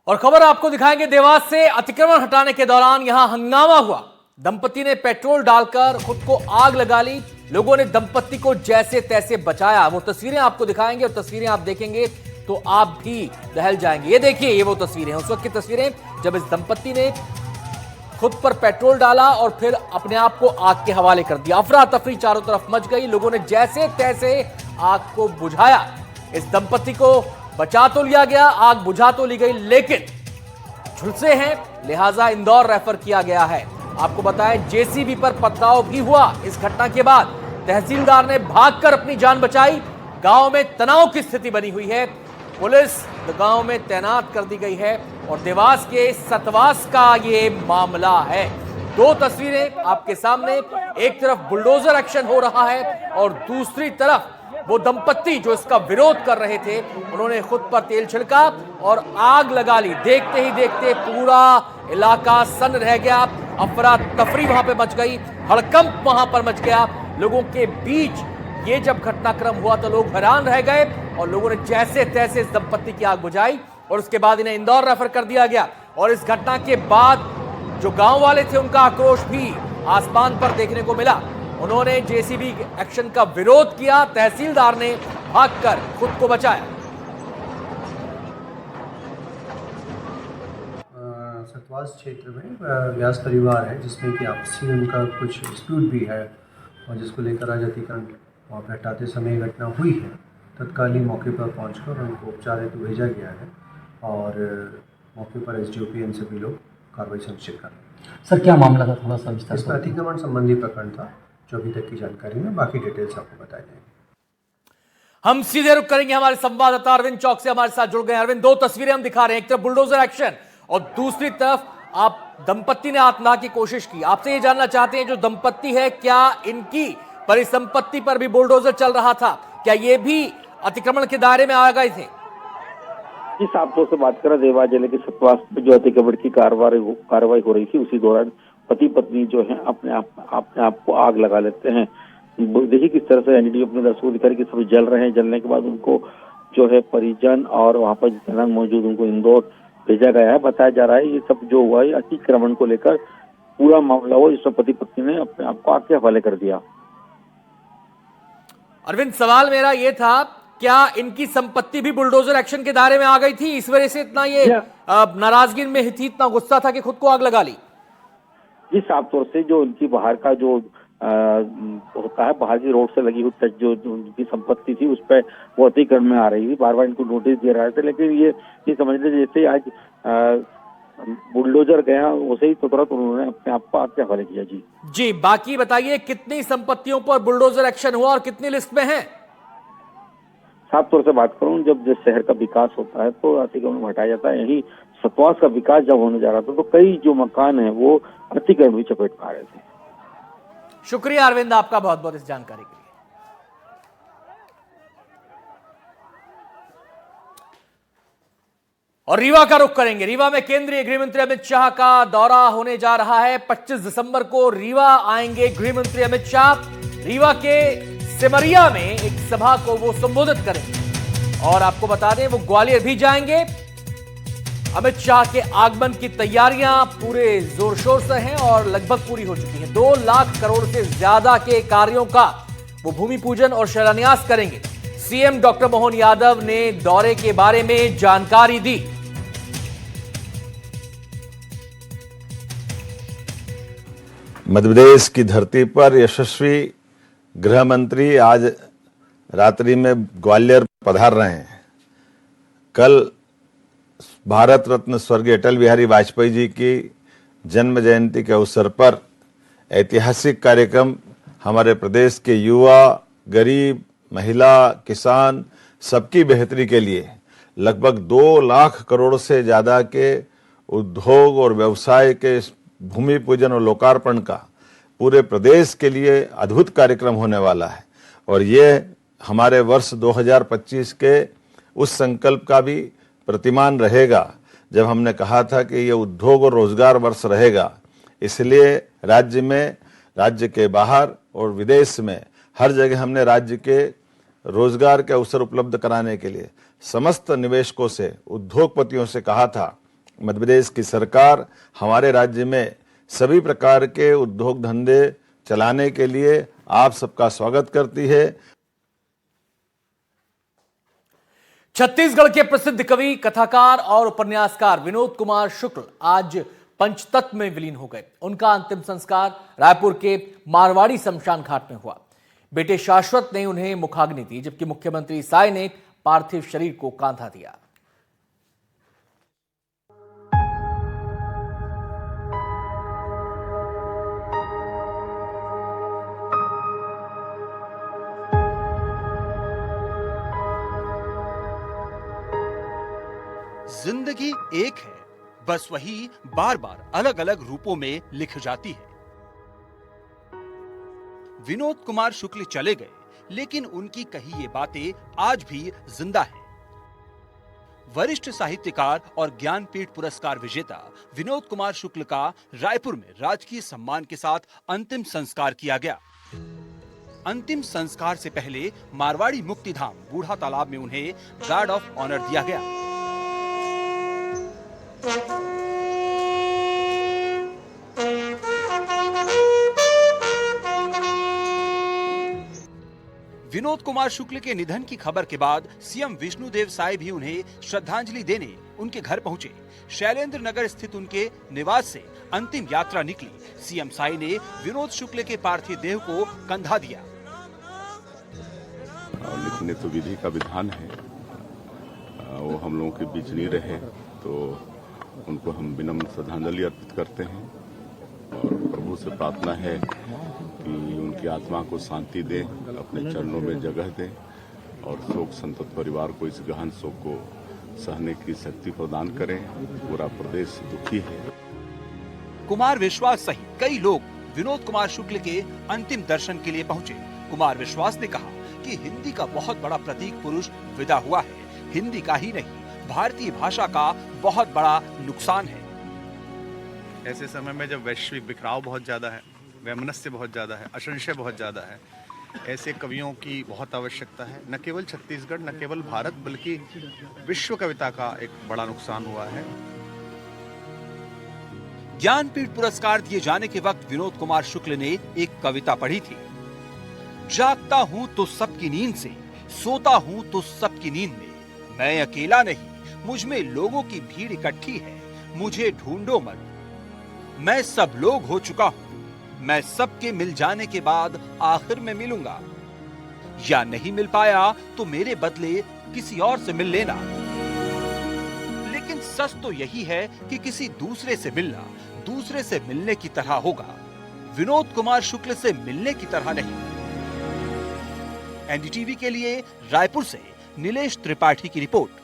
और खबर आपको दिखाएंगे देवास से। अतिक्रमण हटाने के दौरान यहां हंगामा हुआ। दंपति ने पेट्रोल डालकर खुद को आग लगा ली। लोगों ने दंपति को जैसे तैसे बचाया। वो तस्वीरें आपको दिखाएंगे और तस्वीरें आप देखेंगे तो आप भी दहल जाएंगे। ये देखिए, ये वो तस्वीरें हैं उस वक्त की तस्वीरें जब इस दंपति ने खुद पर पेट्रोल डाला और फिर अपने आप को आग के हवाले कर दिया। अफरा तफरी चारों तरफ मच गई। लोगों ने जैसे तैसे आग को बुझाया। इस दंपति को बचा तो लिया गया, आग बुझा तो ली गई, लेकिन झुलसे हैं, लिहाजा इंदौर रेफर किया गया है। आपको बताएं, जेसीबी पर पथराव भी हुआ। इस घटना के बाद तहसीलदार ने भागकर अपनी जान बचाई। गांव में तनाव की स्थिति बनी हुई है। पुलिस गांव में तैनात कर दी गई है और देवास के सतवास का ये मामला है। दो तस्वीरें आपके सामने। एक तरफ बुलडोजर एक्शन हो रहा है और दूसरी तरफ वो दंपत्ति जो इसका विरोध कर रहे थे, उन्होंने खुद पर तेल छिड़का और आग लगा ली। देखते ही देखते पूरा इलाका सन्न रह गया। अफरा तफरी वहां पे मच गई, हड़कंप वहां पर मच गया। लोगों के बीच ये जब घटनाक्रम हुआ तो लोग हैरान रह गए और लोगों ने जैसे तैसे इस दंपत्ति की आग बुझाई और उसके बाद इन्हें इंदौर रेफर कर दिया गया। और इस घटना के बाद जो गांव वाले थे, उनका आक्रोश भी आसमान पर देखने को मिला। उन्होंने जेसीबी एक्शन का विरोध किया। तहसीलदार ने भागकर खुद को बचाया। सतवास क्षेत्र में व्यास परिवार है जिसमें कि आपसी उनका कुछ डिस्प्यूट भी है और जिसको लेकर आज अतिक्रमण वहाँ पर हटाते समय घटना हुई है। तत्कालीन मौके पर पहुंचकर उनको उपचार हेतु भेजा गया है और मौके पर एसडीओपी एन सभी लोग कार्रवाई सुनिश्चित कर रहे हैं। सर, क्या मामला था, थोड़ा सा विस्तार? इसमें अतिक्रमण संबंधी प्रकरण था जो अभी तक की जानकारी में, बाकी डिटेल्स आपको बताए जाएंगे। हम सीधे रुक करेंगे। हमारे संवाददाता अरविंद चौक से हमारे साथ जुड़ गए। अरविंद, दो तस्वीरें हम दिखा रहे हैं, एक तरफ बुलडोजर एक्शन और दूसरी तरफ आप दंपत्ति ने आत्महत्या की कोशिश की। आपसे ये जानना चाहते हैं, जो दंपत्ति है, क्या इनकी परिसंपत्ति पर भी बुलडोजर चल रहा था? क्या ये भी अतिक्रमण के दायरे में आ गए थे? जिस आपको से बात कर रहे देवास जिले के सतवास में जो अतिक्रमण की कार्रवाई हो रही थी, उसी दौरान पति पत्नी जो है अपने आप को आग लगा लेते हैं। देखिए किस तरह से एनडीटीवी अपने दर्शकों को दिखा रही है कि सब जल रहे हैं। जलने के बाद उनको जो है परिजन और वहाँ पर जितना मौजूद उनको इंदौर भेजा गया है। बताया जा रहा है ये सब जो हुआ है अतिक्रमण को लेकर पूरा मामला हुआ, जिसमें पति पत्नी ने अपने आप को आग के हवाले कर दिया। अरविंद, सवाल मेरा ये था, क्या इनकी संपत्ति भी बुलडोजर एक्शन के दायरे में आ गई थी? इस वजह से इतना ये नाराजगी में थी, इतना गुस्सा था कि खुद को आग लगा ली? जी, साफ तौर से जो उनकी बाहर का जो होता है, बाहर की रोड से लगी हुई जो उनकी संपत्ति थी उस पर वो अतिक्रमण में आ रही थी। बार बार इनको नोटिस दे रहे थे, लेकिन ये समझ लें जैसे आज बुलडोजर गया वैसे ही तो तुरंत उन्होंने अपने आप को आग के हवाले किया। जी, बाकी बताइए, कितनी संपत्तियों पर बुलडोजर एक्शन हुआ और कितनी लिस्ट में है? साफ तौर से बात करूं, जब जिस शहर का विकास होता है तो अतिक्रमण हटाया जाता है। यही सतवास का विकास जब होने जा रहा था तो कई जो मकान है वो अतिक्रमण भी चपेट में आ रहे थे। शुक्रिया अरविंद, आपका बहुत बहुत इस जानकारी के लिए। और रीवा का रुख करेंगे। रीवा में केंद्रीय गृह मंत्री अमित शाह का दौरा होने जा रहा है। 25 दिसंबर को रीवा आएंगे गृह मंत्री अमित शाह। रीवा के सिमरिया में एक सभा को वो संबोधित करेंगे और आपको बता दें वो ग्वालियर भी जाएंगे। अमित शाह के आगमन की तैयारियां पूरे जोर शोर से हैं और लगभग पूरी हो चुकी हैं। 2 लाख करोड़ से ज्यादा के कार्यों का वो भूमि पूजन और शिलान्यास करेंगे। सीएम डॉक्टर मोहन यादव ने दौरे के बारे में जानकारी दी। मध्यप्रदेश की धरती पर यशस्वी गृह मंत्री आज रात्रि में ग्वालियर पधार रहे हैं। कल भारत रत्न स्वर्गीय अटल बिहारी वाजपेयी जी की जन्म जयंती के अवसर पर ऐतिहासिक कार्यक्रम हमारे प्रदेश के युवा, गरीब, महिला, किसान सबकी बेहतरी के लिए लगभग 2 लाख करोड़ से ज़्यादा के उद्योग और व्यवसाय के भूमि पूजन और लोकार्पण का पूरे प्रदेश के लिए अद्भुत कार्यक्रम होने वाला है। और ये हमारे वर्ष 2025 के उस संकल्प का भी प्रतिमान रहेगा जब हमने कहा था कि ये उद्योग और रोजगार वर्ष रहेगा। इसलिए राज्य में, राज्य के बाहर और विदेश में हर जगह हमने राज्य के रोजगार के अवसर उपलब्ध कराने के लिए समस्त निवेशकों से, उद्योगपतियों से कहा था मध्य प्रदेश की सरकार हमारे राज्य में सभी प्रकार के उद्योग धंधे चलाने के लिए आप सबका स्वागत करती है। छत्तीसगढ़ के प्रसिद्ध कवि, कथाकार और उपन्यासकार विनोद कुमार शुक्ल आज पंचतत्व में विलीन हो गए। उनका अंतिम संस्कार रायपुर के मारवाड़ी शमशान घाट में हुआ। बेटे शाश्वत ने उन्हें मुखाग्नि दी, जबकि मुख्यमंत्री साय ने पार्थिव शरीर को कांधा दिया। जिंदगी एक है, बस वही बार बार अलग अलग रूपों में लिख जाती है। विनोद कुमार शुक्ल चले गए, लेकिन उनकी कही ये बातें आज भी जिंदा हैं। वरिष्ठ साहित्यकार और ज्ञानपीठ पुरस्कार विजेता विनोद कुमार शुक्ल का रायपुर में राजकीय सम्मान के साथ अंतिम संस्कार किया गया। अंतिम संस्कार से पहले मारवाड़ी मुक्तिधाम बूढ़ा तालाब में उन्हें गार्ड ऑफ ऑनर दिया गया। विनोद कुमार शुक्ल के निधन की खबर के बाद सीएम विष्णुदेव साय भी उन्हें श्रद्धांजलि देने उनके घर पहुंचे। शैलेंद्र नगर स्थित उनके निवास से अंतिम यात्रा निकली। सीएम साय ने विनोद शुक्ल के पार्थिव देह को कंधा दिया। लिखने तो विधि का विधान है, वो हम लोगों के बीच नहीं रहे, तो उनको हम विनम्र श्रद्धांजलि अर्पित करते हैं और प्रभु से प्रार्थना है कि उनकी आत्मा को शांति दे, अपने चरणों में जगह दे और शोक संतप्त परिवार को इस गहन शोक को सहने की शक्ति प्रदान करें। पूरा प्रदेश दुखी है। कुमार विश्वास सहित कई लोग विनोद कुमार शुक्ल के अंतिम दर्शन के लिए पहुंचे। कुमार विश्वास ने कहा कि हिंदी का बहुत बड़ा प्रतीक पुरुष विदा हुआ है। हिंदी का ही नहीं, भारतीय भाषा का बहुत बड़ा नुकसान है। ऐसे समय में जब वैश्विक बिखराव बहुत ज्यादा है, वैमनस्य बहुत ज्यादा है, असंशय बहुत ज्यादा है, ऐसे कवियों की बहुत आवश्यकता है। न केवल छत्तीसगढ़, न केवल भारत, बल्कि विश्व कविता का एक बड़ा नुकसान हुआ है। ज्ञानपीठ पुरस्कार दिए जाने के वक्त विनोद कुमार शुक्ल ने एक कविता पढ़ी थी। जागता हूं तो सबकी नींद से, सोता हूं तो सबकी नींद में, मैं अकेला नहीं, मुझ में लोगों की भीड़ इकट्ठी है, मुझे ढूंढो मत, मैं सब लोग हो चुका हूं, मैं सबके मिल जाने के बाद आखिर में मिलूंगा, या नहीं मिल पाया तो मेरे बदले किसी और से मिल लेना। लेकिन सच तो यही है कि किसी दूसरे से मिलना दूसरे से मिलने की तरह होगा, विनोद कुमार शुक्ल से मिलने की तरह नहीं। एनडीटीवी के लिए रायपुर से नीलेश त्रिपाठी की रिपोर्ट।